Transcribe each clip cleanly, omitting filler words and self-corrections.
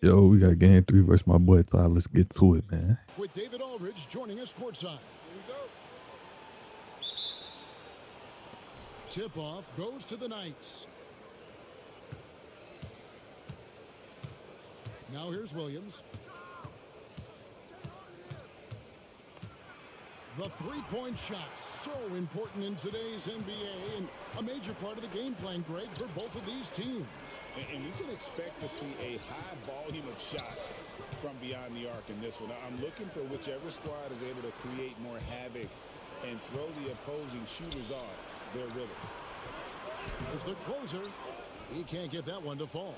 Yo, we got game three versus my boy Ty. Let's get to it, man. With David Aldridge joining us courtside. Tip-off goes to the Knights. Now here's Williams. The three-point shot, so important in today's NBA and a major part of the game plan, Greg, for both of these teams. And you can expect to see a high volume of shots from beyond the arc in this one. I'm looking for whichever squad is able to create more havoc and throw the opposing shooters off their rhythm. There's the closer. He can't get that one to fall.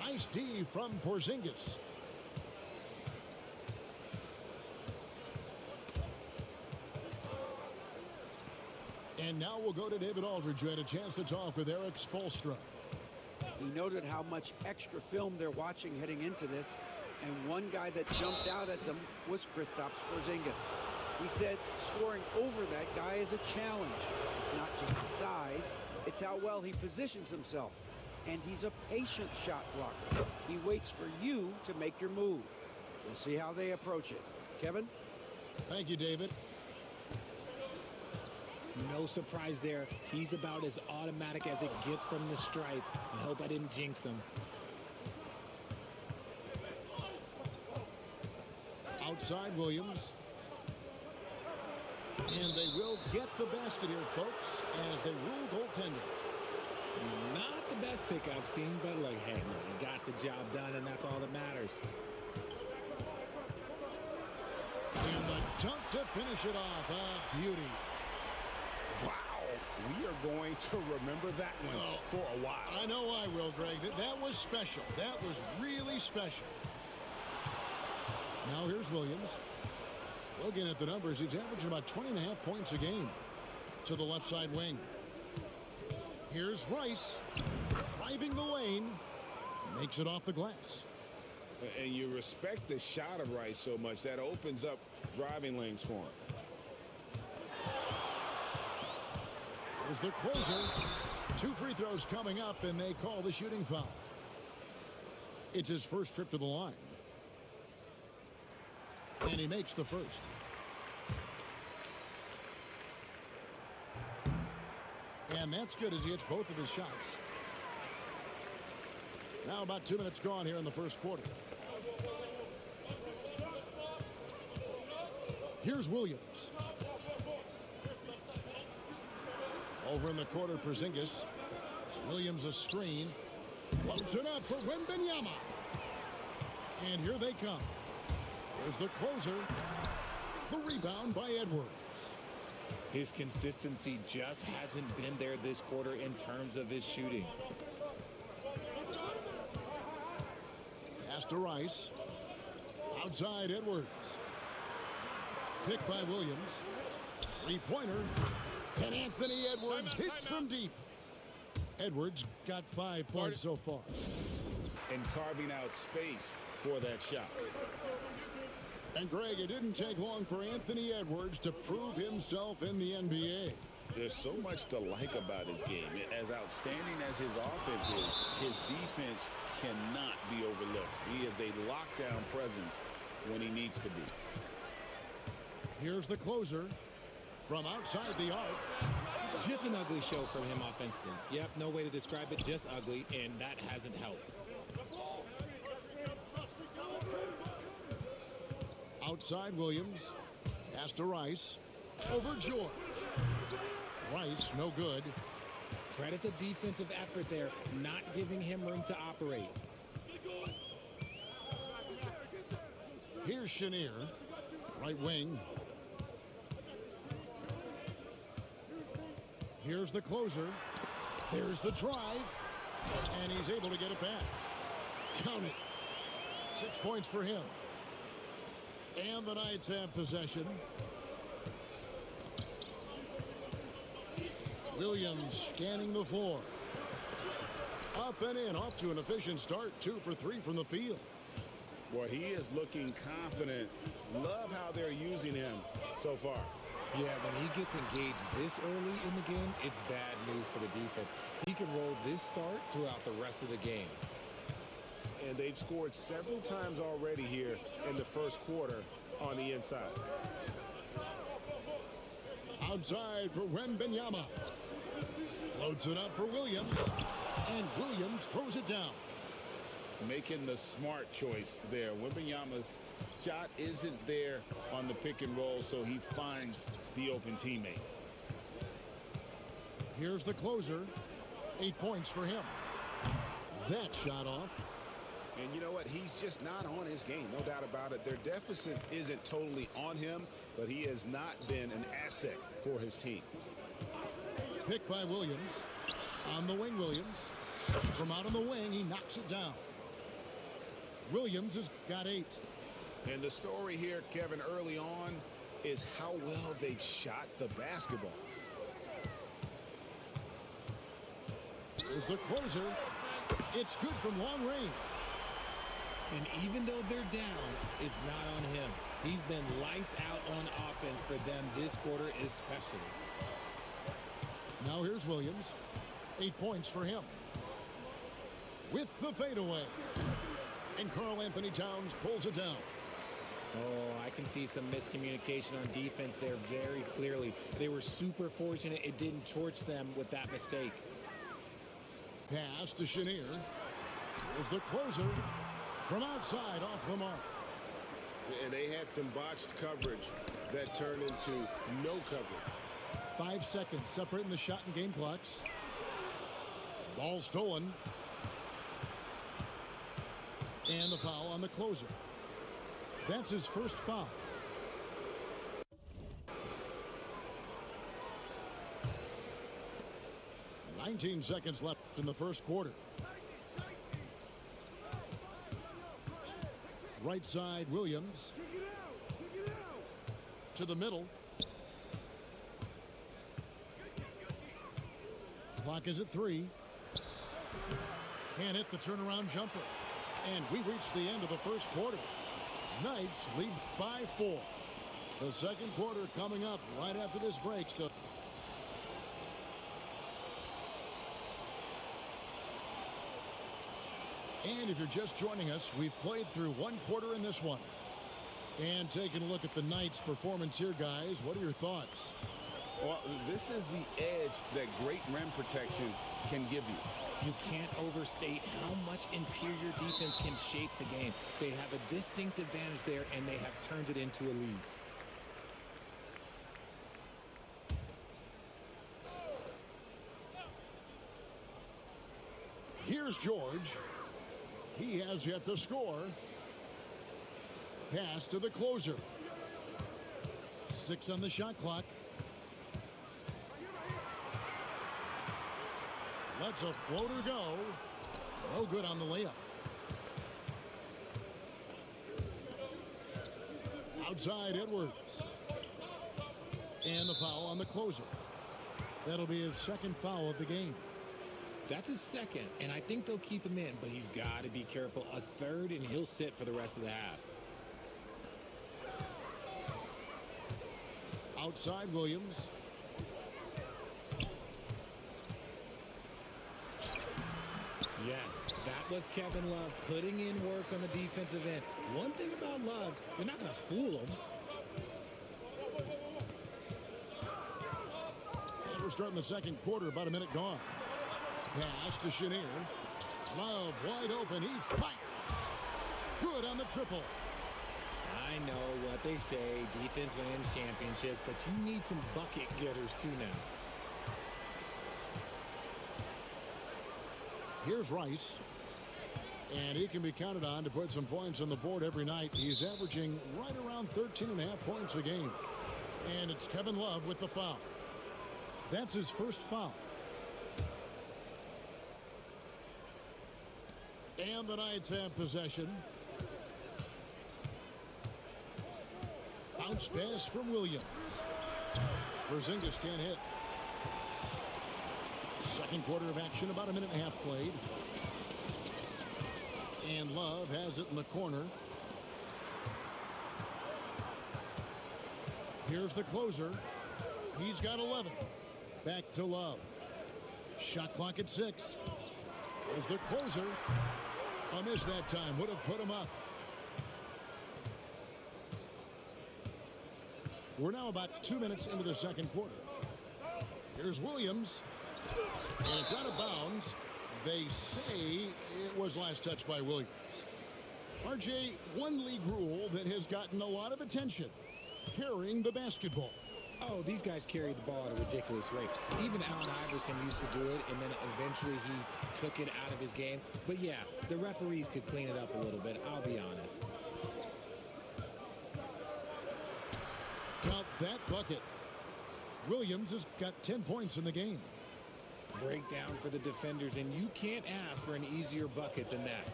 Nice D from Porzingis. And now we'll go to David Aldridge, who had a chance to talk with Eric Spoelstra. He noted how much extra film they're watching heading into this, and one guy that jumped out at them was Kristaps Porzingis. He said scoring over that guy is a challenge. It's not just the size, it's how well he positions himself. And he's a patient shot blocker. He waits for you to make your move. We'll see how they approach it. Kevin? Thank you, David. No surprise there. He's about as automatic as it gets from the stripe. I hope I didn't jinx him. Outside Williams. And they will get the basket here, folks, as they rule goaltender. Not the best pick I've seen, but like, hey, man, he got the job done, and that's all that matters. And the dunk to finish it off. A beauty. Wow, we are going to remember that one for a while. I know I will, Greg. That was special. That was really special. Now here's Williams. Looking at the numbers, he's averaging about 20.5 points a game to the left side wing. Here's Rice driving the lane. Makes it off the glass. And you respect the shot of Rice so much that opens up driving lanes for him. Here's the closer. 2 free throws coming up, and they call the shooting foul. It's his first trip to the line. And he makes the first. And that's good as he hits both of his shots. Now about 2 minutes gone here in the first quarter. Here's Williams. Over in the corner, Porzingis. Williams a screen. Floats it up for Wembanyama. And here they come. There's the closer. The rebound by Edwards. His consistency just hasn't been there this quarter in terms of his shooting. Pass to Rice. Outside Edwards. Picked by Williams. Three-pointer. And Anthony Edwards hits from deep. Edwards got 5 points so far. And carving out space for that shot. And Greg, it didn't take long for Anthony Edwards to prove himself in the NBA. There's so much to like about his game. As outstanding as his offense is, his defense cannot be overlooked. He is a lockdown presence when he needs to be. Here's the closer from outside the arc. Just an ugly show from him offensively. Yep, no way to describe it, just ugly, and that hasn't helped. Outside Williams. Pass to Rice. Over George. Rice, no good. Credit the defensive effort there, not giving him room to operate. Here's Chenier. Right wing. Here's the closer. There's the drive. And he's able to get it back. Count it. 6 points for him. And the Knights have possession. Williams scanning the floor. Up and in, off to an efficient start. 2 for 3 from the field. Well, he is looking confident. Love how they're using him so far. Yeah, when he gets engaged this early in the game, it's bad news for the defense. He can roll this start throughout the rest of the game. And they've scored several times already here in the first quarter on the inside. Outside for Wembanyama. Floats it up for Williams. And Williams throws it down. Making the smart choice there. Wembanyama's shot isn't there on the pick and roll, so he finds the open teammate. Here's the closer. 8 points for him. That shot off. And you know what? He's just not on his game. No doubt about it. Their deficit isn't totally on him, but he has not been an asset for his team. Picked by Williams. On the wing, Williams. From out on the wing, he knocks it down. Williams has got 8. And the story here, Kevin, early on is how well they've shot the basketball. Here's the closer. It's good from long range. And even though they're down, it's not on him. He's been lights out on offense for them this quarter especially. Now here's Williams. 8 points for him. With the fadeaway. And Karl Anthony Towns pulls it down. Oh, I can see some miscommunication on defense there very clearly. They were super fortunate it didn't torch them with that mistake. Pass to Chenier. Here's the closer. From outside off the mark. And they had some botched coverage that turned into no coverage. 5 seconds separating the shot and game clocks. Ball stolen. And the foul on the closer. That's his first foul. "19 seconds left in the first quarter. Right side, Williams. To the middle. Clock is at 3. Can't hit the turnaround jumper. And we reach the end of the first quarter. Knights lead by 4. The second quarter coming up right after this break. So and if you're just joining us, we've played through one quarter in this one. And taking a look at the Knights' performance here, guys, what are your thoughts? Well, this is the edge that great rim protection can give you. You can't overstate how much interior defense can shape the game. They have a distinct advantage there, and they have turned it into a lead. Here's George. He has yet to score. Pass to the closer. 6 on the shot clock. Lets a floater go. No good on the layup. Outside Edwards. And the foul on the closer. That'll be his second foul of the game. That's his second, and I think they'll keep him in, but he's got to be careful. A third, and he'll sit for the rest of the half. Outside Williams. Yes, that was Kevin Love putting in work on the defensive end. One thing about Love, you're not going to fool him. And we're starting the second quarter, about a minute gone. Pass to Chenier. Love wide open. He fires. Good on the triple. I know what they say, defense wins championships, but you need some bucket getters too now. Here's Rice. And he can be counted on to put some points on the board every night. He's averaging right around 13.5 points a game. And it's Kevin Love with the foul. That's his first foul. And the Knights have possession. Bounce pass from Williams. Porzingis can't hit. Second quarter of action, about a minute and a half played. And Love has it in the corner. Here's the closer. He's got 11. Back to Love. Shot clock at 6. There's the closer. A miss that time would have put him up. We're now about 2 minutes into the second quarter. Here's Williams. And it's out of bounds. They say it was last touched by Williams. RJ, one league rule that has gotten a lot of attention. Carrying the basketball. Oh, these guys carry the ball at a ridiculous rate. Even Allen Iverson used to do it, and then eventually he took it out of his game. But yeah, the referees could clean it up a little bit, I'll be honest. Count that bucket. Williams has got 10 points in the game. Breakdown for the defenders, and you can't ask for an easier bucket than that.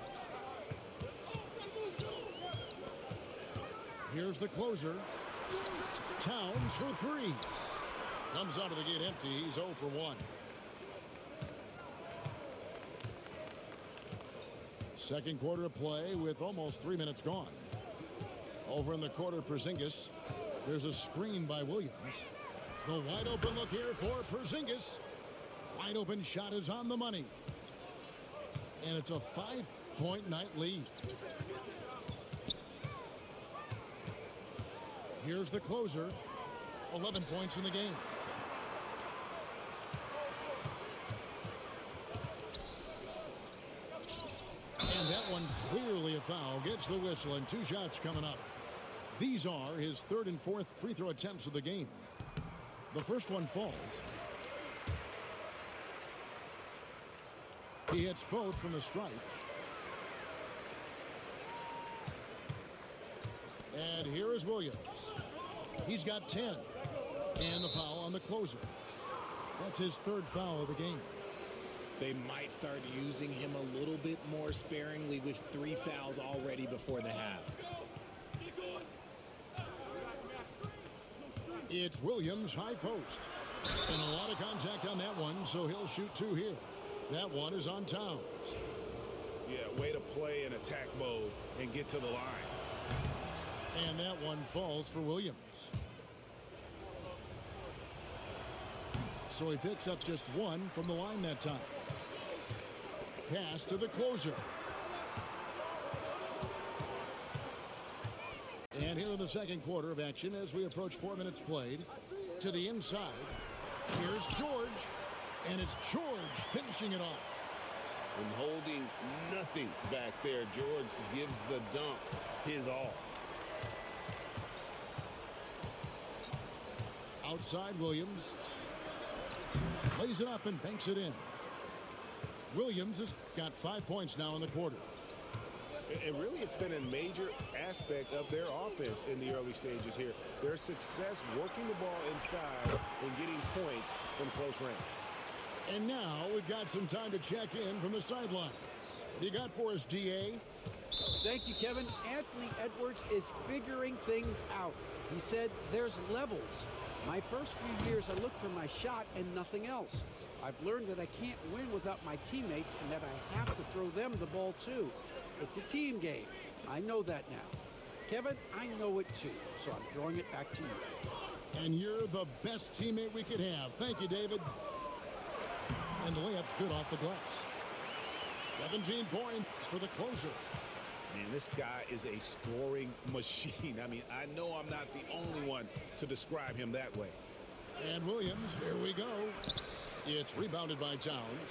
Here's the closer. Towns for three. Comes out of the gate empty. He's 0 for 1. Second quarter of play with almost 3 minutes gone. Over in the corner, Porzingis. There's a screen by Williams. The wide open look here for Porzingis. Wide open shot is on the money. And it's a 5-point night lead. Here's the closer. 11 points in the game. And that one clearly a foul. Gets the whistle and 2 shots coming up. These are his 3rd and 4th free throw attempts of the game. The first one falls. He hits both from the stripe. And here is Williams. He's got 10. And the foul on the closer. That's his 3rd foul of the game. They might start using him a little bit more sparingly with 3 fouls already before the half. It's Williams, high post. And a lot of contact on that one, so he'll shoot 2 here. That one is on Towns. Yeah, way to play in attack mode and get to the line. And that one falls for Williams. So he picks up just 1 from the line that time. Pass to the closer. And here in the second quarter of action as we approach 4 minutes played. To the inside. Here's George. And it's George finishing it off. And holding nothing back there, George gives the dunk his all. Outside Williams. Plays it up and banks it in. Williams has got 5 points now in the quarter. And really, it's been a major aspect of their offense in the early stages here. Their success working the ball inside and getting points from close range. And now we've got some time to check in from the sidelines. What you got for us, DA? Thank you, Kevin. Anthony Edwards is figuring things out. He said there's levels. My first few years, I looked for my shot and nothing else. I've learned that I can't win without my teammates and that I have to throw them the ball too. It's a team game. I know that now. Kevin, I know it too, so I'm throwing it back to you. And you're the best teammate we could have. Thank you, David. And the layup's good off the glass. 17 points for the closer. Man, this guy is a scoring machine. I mean, I know I'm not the only one to describe him that way. And Williams, here we go. It's rebounded by Towns.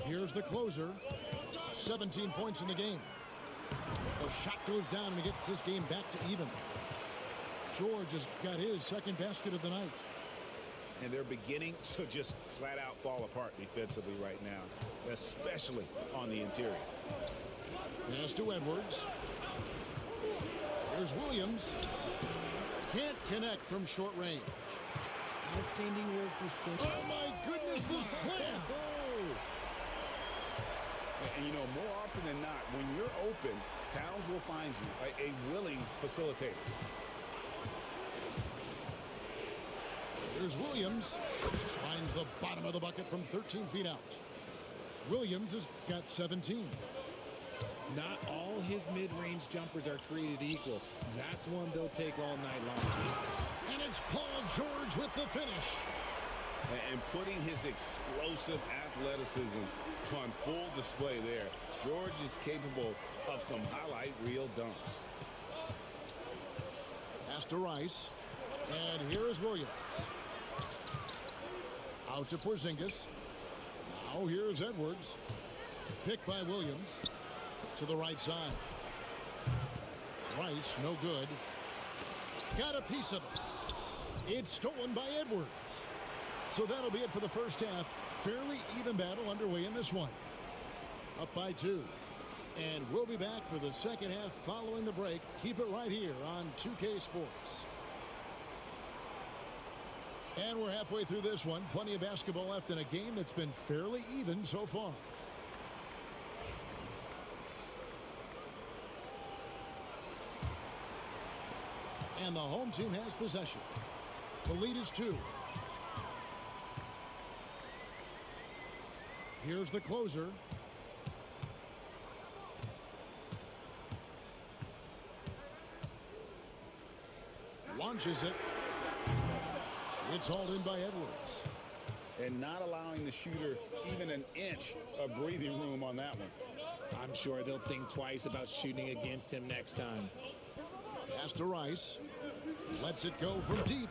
Here's the closer. 17 points in the game. The shot goes down and he gets this game back to even. George has got his second basket of the night. And they're beginning to just flat out fall apart defensively right now, especially on the interior. Pass to Edwards. Here's Williams. Can't connect from short range. Outstanding work to set. Oh my goodness, the slam! And you know, more often than not, when you're open, Towns will find you a willing facilitator. Here's Williams. Finds the bottom of the bucket from 13 feet out. Williams has got 17. Not all his mid-range jumpers are created equal. That's one they'll take all night long. And it's Paul George with the finish. And putting his explosive athleticism on full display there. George is capable of some highlight reel dunks. Pass to Rice. And here is Williams. Out to Porzingis. Now here's Edwards. Picked by Williams. To the right side. Rice, no good. Got a piece of it. It's stolen by Edwards. So that'll be it for the first half. Fairly even battle underway in this one. Up by 2. And we'll be back for the second half following the break. Keep it right here on 2K Sports. And we're halfway through this one. Plenty of basketball left in a game that's been fairly even so far. And the home team has possession. The lead is 2. Here's the closer. Launches it. It's hauled in by Edwards. And not allowing the shooter even an inch of breathing room on that one. I'm sure they'll think twice about shooting against him next time. Pass to Rice. Lets it go from deep.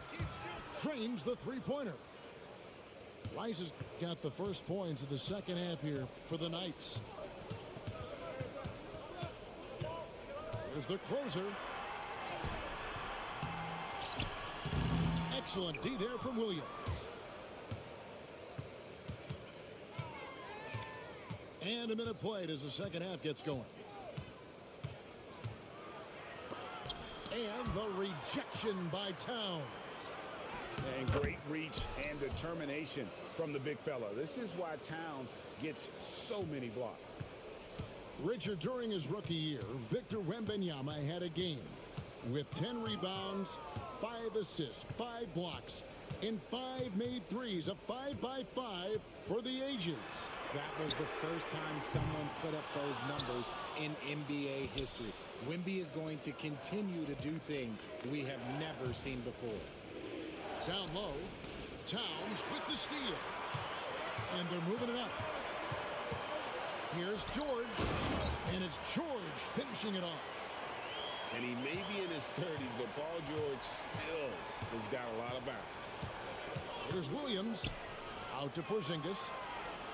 Trains the three-pointer. Rice has got the first points of the second half here for the Knights. Here's the closer. Excellent D there from Williams. And a minute played as the second half gets going. And the rejection by Towns. And great reach and determination from the big fella. This is why Towns gets so many blocks. Richard, during his rookie year, Victor Wembanyama had a game with 10 rebounds, 5 assists, 5 blocks, and 5 made threes, a 5-by-5 for the ages. That was the first time someone put up those numbers in NBA history. Wemby is going to continue to do things we have never seen before. Down low, Towns with the steal. And they're moving it up. Here's George. And it's George finishing it off. And he may be in his 30s, but Paul George still has got a lot of bounce. Here's Williams. Out to Porzingis.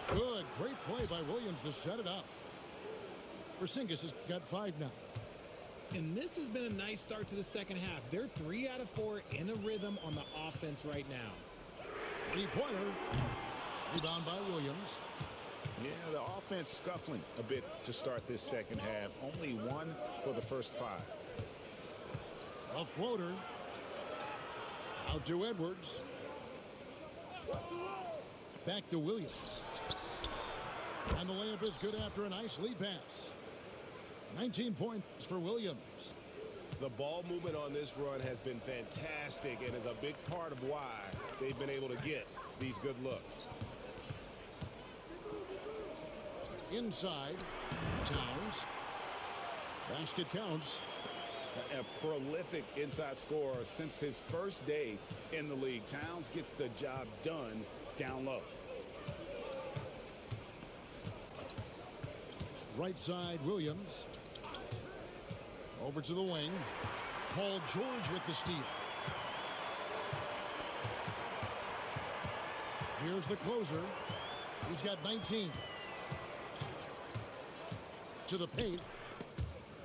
Good, great play by Williams to set it up. Porzingis has got 5 now. And this has been a nice start to the second half. They're 3 out of 4 in a rhythm on the offense right now. Three-pointer. Rebound by Williams. Yeah, the offense scuffling a bit to start this second half. Only 1 for the first 5. A floater. Out to Edwards. Back to Williams. And the layup is good after a nice lead pass. 19 points for Williams. The ball movement on this run has been fantastic and is a big part of why they've been able to get these good looks. Inside, Towns. Basket counts. A prolific inside scorer since his first day in the league. Towns gets the job done down low. Right side, Williams. Over to the wing. Paul George with the steal. Here's the closer. He's got 19. To the paint.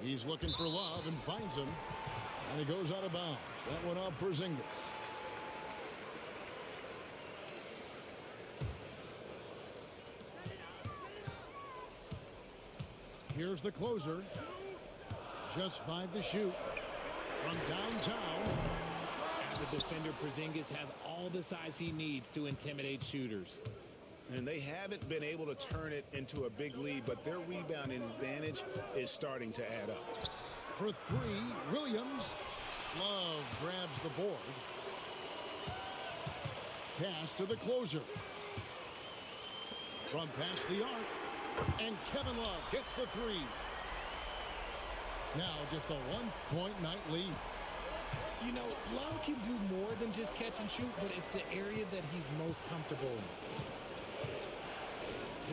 He's looking for Love and finds him. And he goes out of bounds. That one off Porzingis. Here's the closer. Just 5 to shoot from downtown. As a defender, Porzingis has all the size he needs to intimidate shooters. And they haven't been able to turn it into a big lead, but their rebounding advantage is starting to add up. For 3, Williams. Love grabs the board. Pass to the closer. From past the arc. And Kevin Love gets the 3. Now just a 1-point night lead. You know, Love can do more than just catch and shoot, but it's the area that he's most comfortable in.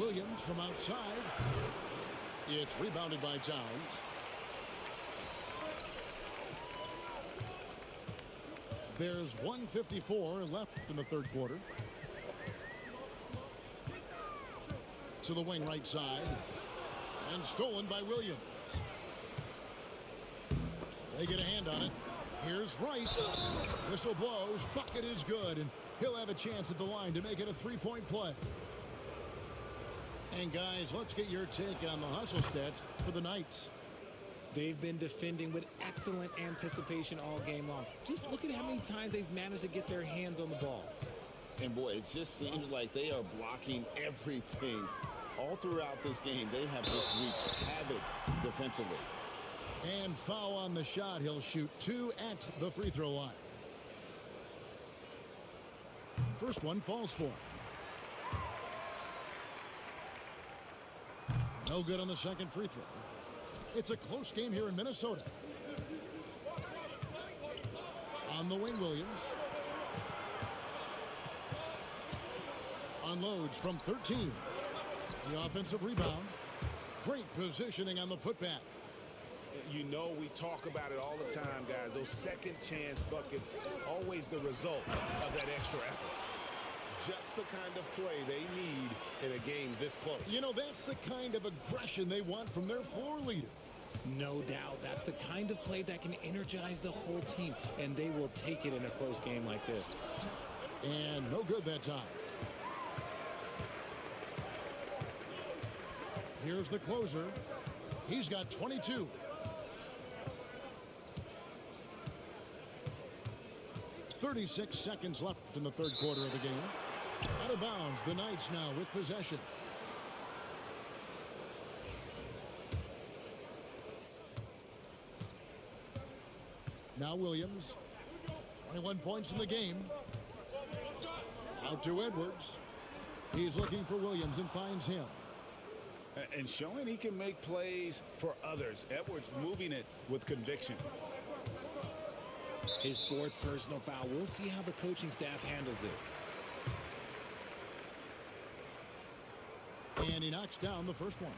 Williams from outside. It's rebounded by Towns. There's 1:54 left in the third quarter. To the wing right side. And stolen by Williams. They get a hand on it. Here's Rice. Whistle blows. Bucket is good. And he'll have a chance at the line to make it a three-point play. And guys, let's get your take on the hustle stats for the Knights. They've been defending with excellent anticipation all game long. Just look at how many times they've managed to get their hands on the ball. And boy, it just seems like they are blocking everything. All throughout this game, they have just wreaked havoc defensively. And foul on the shot. He'll shoot 2 at the free throw line. First one falls for him. No good on the second free throw. It's a close game here in Minnesota. On the wing, Williams. Unloads from 13. The offensive rebound. Great positioning on the putback. You know, we talk about it all the time, guys. Those second chance buckets, always the result of that extra effort. Just the kind of play they need in a game this close. You know, that's the kind of aggression they want from their floor leader. No doubt. That's the kind of play that can energize the whole team, and they will take it in a close game like this. And no good that time. Here's the closer. He's got 22. .36 seconds left in the third quarter of the game. Out of bounds, the Knights now with possession. Now Williams. 21 points in the game. Out to Edwards. He's looking for Williams and finds him. And showing he can make plays for others. Edwards moving it with conviction. His fourth personal foul. We'll see how the coaching staff handles this. And he knocks down the first one.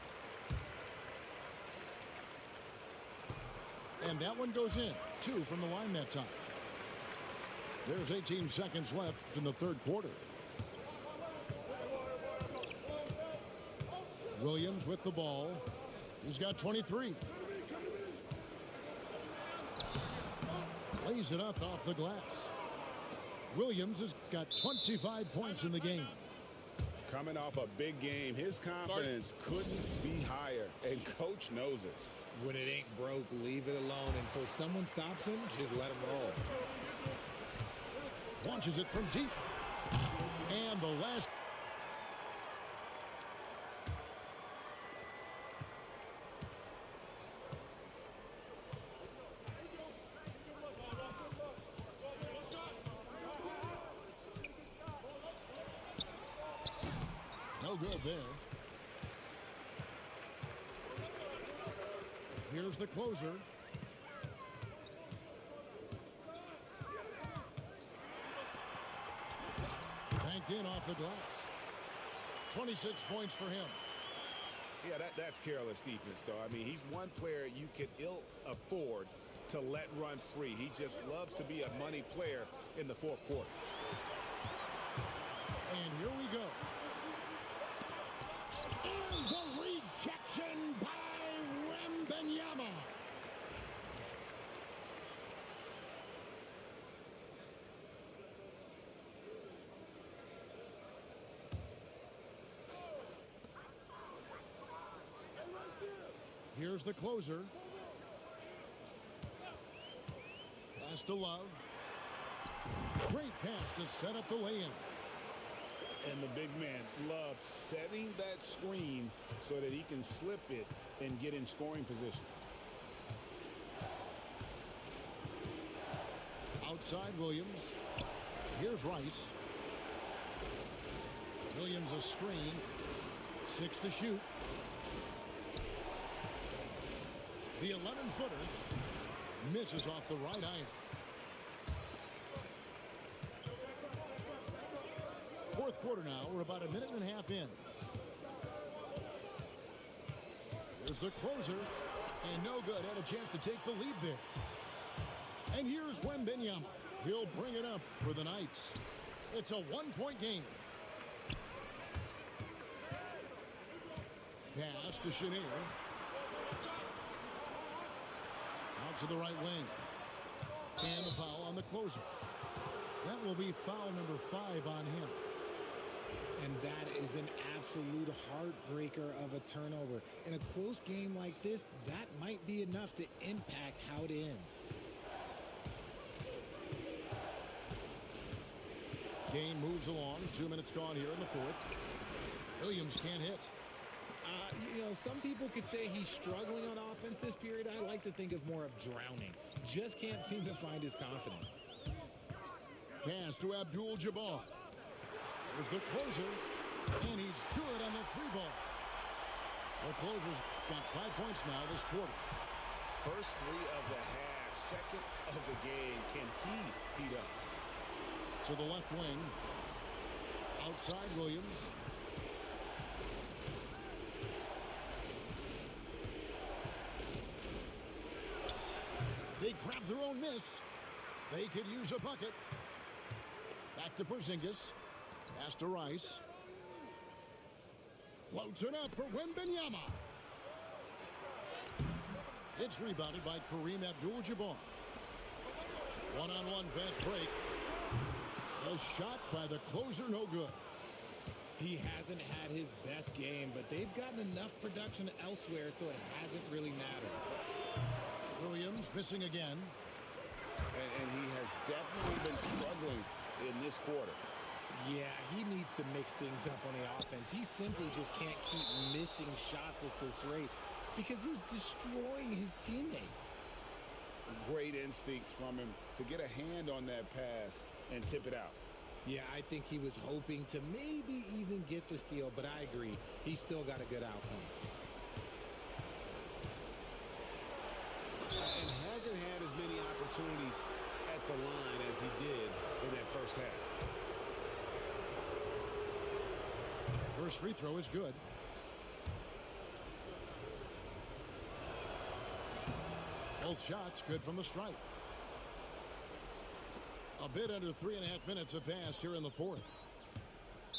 And that one goes in. 2 from the line that time. There's 18 seconds left in the third quarter. Williams with the ball. He's got 23. Lays it up off the glass. Williams has got 25 points in the game. Coming off a big game, his confidence couldn't be higher, and coach knows it. When it ain't broke, leave it alone until someone stops him. Just let him roll. Launches it from deep. And the last. No good there. Here's the closer. Tanked in off the glass. 26 points for him. Yeah, that's careless defense, though. I mean, he's one player you could ill afford to let run free. He just loves to be a money player in the fourth quarter. And here we go. And the rejection by Wembanyama. Here's the closer. Pass to Love. Great pass to set up the lay-in. And the big man, Love, setting that screen so that he can slip it and get in scoring position. Outside Williams. Here's Rice. Williams a screen. 6 to shoot. The 11-footer misses off the right iron. Fourth quarter now. We're about a minute and a half in. There's the closer. And no good. Had a chance to take the lead there. And here's Wembanyama. He'll bring it up for the Knights. It's a one-point game. Pass to Chenier. Out to the right wing. And the foul on the closer. That will be foul number 5 on him. And that is an absolute heartbreaker of a turnover. In a close game like this, that might be enough to impact how it ends. Game moves along. 2 minutes gone here in the fourth. Williams can't hit. Some people could say he's struggling on offense this period. I like to think of more of drowning. Just can't seem to find his confidence. Pass to Abdul-Jabbar. There's the closer, and he's good on the 3-ball. The closer's got 5 points now this quarter. First 3 of the half, second of the game. Can he heat up? To the left wing. Outside Williams. They grab their own miss. They could use a bucket. Back to Porzingis. Pass to Rice. Floats it up for Wembanyama. It's rebounded by Kareem Abdul-Jabbar. One-on-one fast break. A shot by the closer, no good. He hasn't had his best game, but they've gotten enough production elsewhere, so it hasn't really mattered. Williams missing again. And he has definitely been struggling in this quarter. Yeah, he needs to mix things up on the offense. He simply just can't keep missing shots at this rate because he's destroying his teammates. Great instincts from him to get a hand on that pass and tip it out. Yeah, I think he was hoping to maybe even get the steal, but I agree. He's still got a good outcome. And hasn't had as many opportunities at the line as he did in that first half. First free throw is good. Both shots good from the stripe. A bit under 3.5 minutes have passed here in the fourth.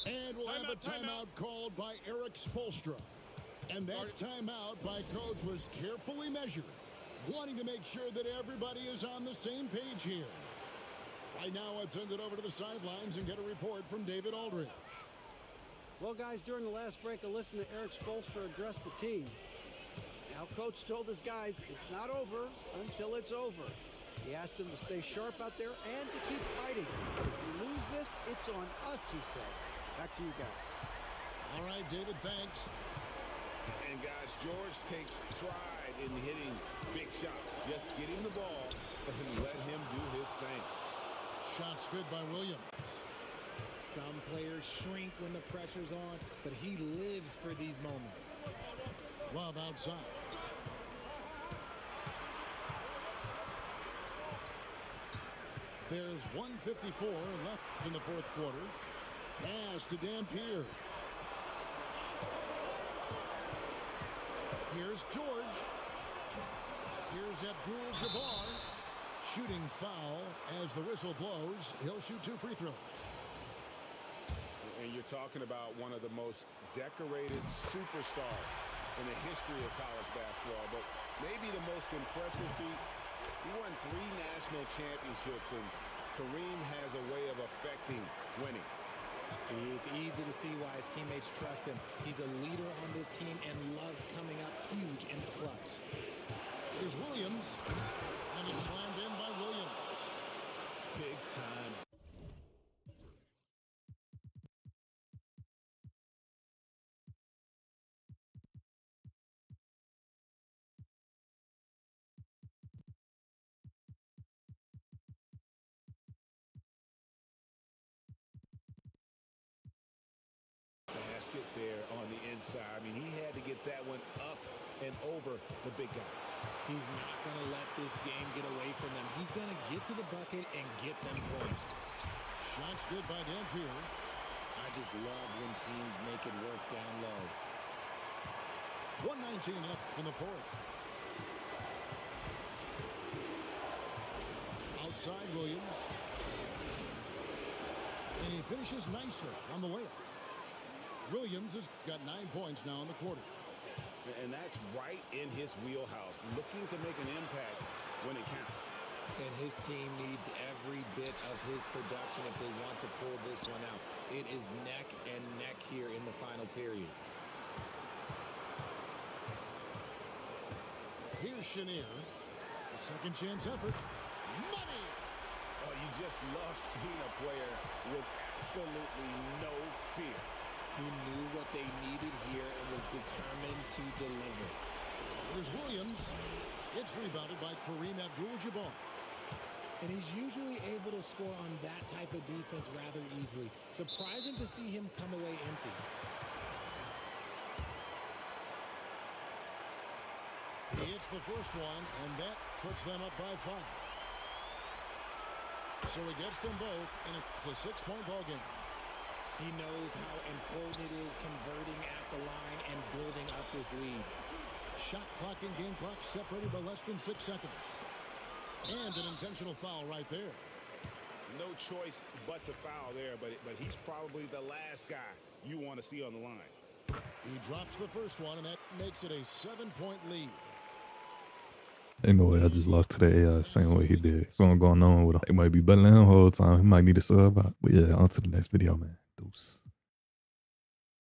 And we'll have a timeout called by Eric Spoelstra. And that timeout by coach was carefully measured, wanting to make sure that everybody is on the same page here. Right now, let's send it over to the sidelines and get a report from David Aldridge. Well, guys, during the last break, I listened to Eric Spoelstra address the team. Now, coach told his guys it's not over until it's over. He asked them to stay sharp out there and to keep fighting. If we lose this, it's on us, he said. Back to you guys. All right, David, thanks. And, guys, George takes pride in hitting big shots. Just get him the ball and let him do his thing. Shots good by Williams. Some players shrink when the pressure's on, but he lives for these moments. Love outside. There's 1:54 left in the fourth quarter. Pass to Dampier. Here's George. Here's Abdul-Jabbar. Shooting foul as the whistle blows. He'll shoot 2 free throws. And you're talking about one of the most decorated superstars in the history of college basketball, but maybe the most impressive feat. He won 3 national championships, and Kareem has a way of affecting winning. See, it's easy to see why his teammates trust him. He's a leader on this team and loves coming up huge in the clutch. Here's Williams, and it's slammed in by Williams. Big time. Basket there on the inside. I mean, he had to get that one up and over the big guy. He's not going to let this game get away from them. He's going to get to the bucket and get them points. Shots good by Dampier. I just love when teams make it work down low. 1:19 left in the fourth. Outside Williams. And he finishes nicely on the layup. Williams has got 9 points now in the quarter. And that's right in his wheelhouse, looking to make an impact when it counts. And his team needs every bit of his production if they want to pull this one out. It is neck and neck here in the final period. Here's Chenier. A second chance effort. Money! Oh, you just love seeing a player with absolutely no fear. He knew what they needed here and was determined to deliver. Here's Williams. It's rebounded by Kareem Abdul-Jabbar. And he's usually able to score on that type of defense rather easily. Surprising to see him come away empty. He hits the first one, and that puts them up by 5. So he gets them both, and it's a 6-point ball game. He knows how important it is converting at the line and building up this lead. Shot clock and game clock separated by less than 6 seconds. And an intentional foul right there. No choice but to foul there, but he's probably the last guy you want to see on the line. He drops the first one, and that makes it a 7-point lead. Ain't no way I just lost to the AI same way he did. Something going on with him. It might be better than him the whole time. He might need to sub out. But yeah, on to the next video, man. Deuce.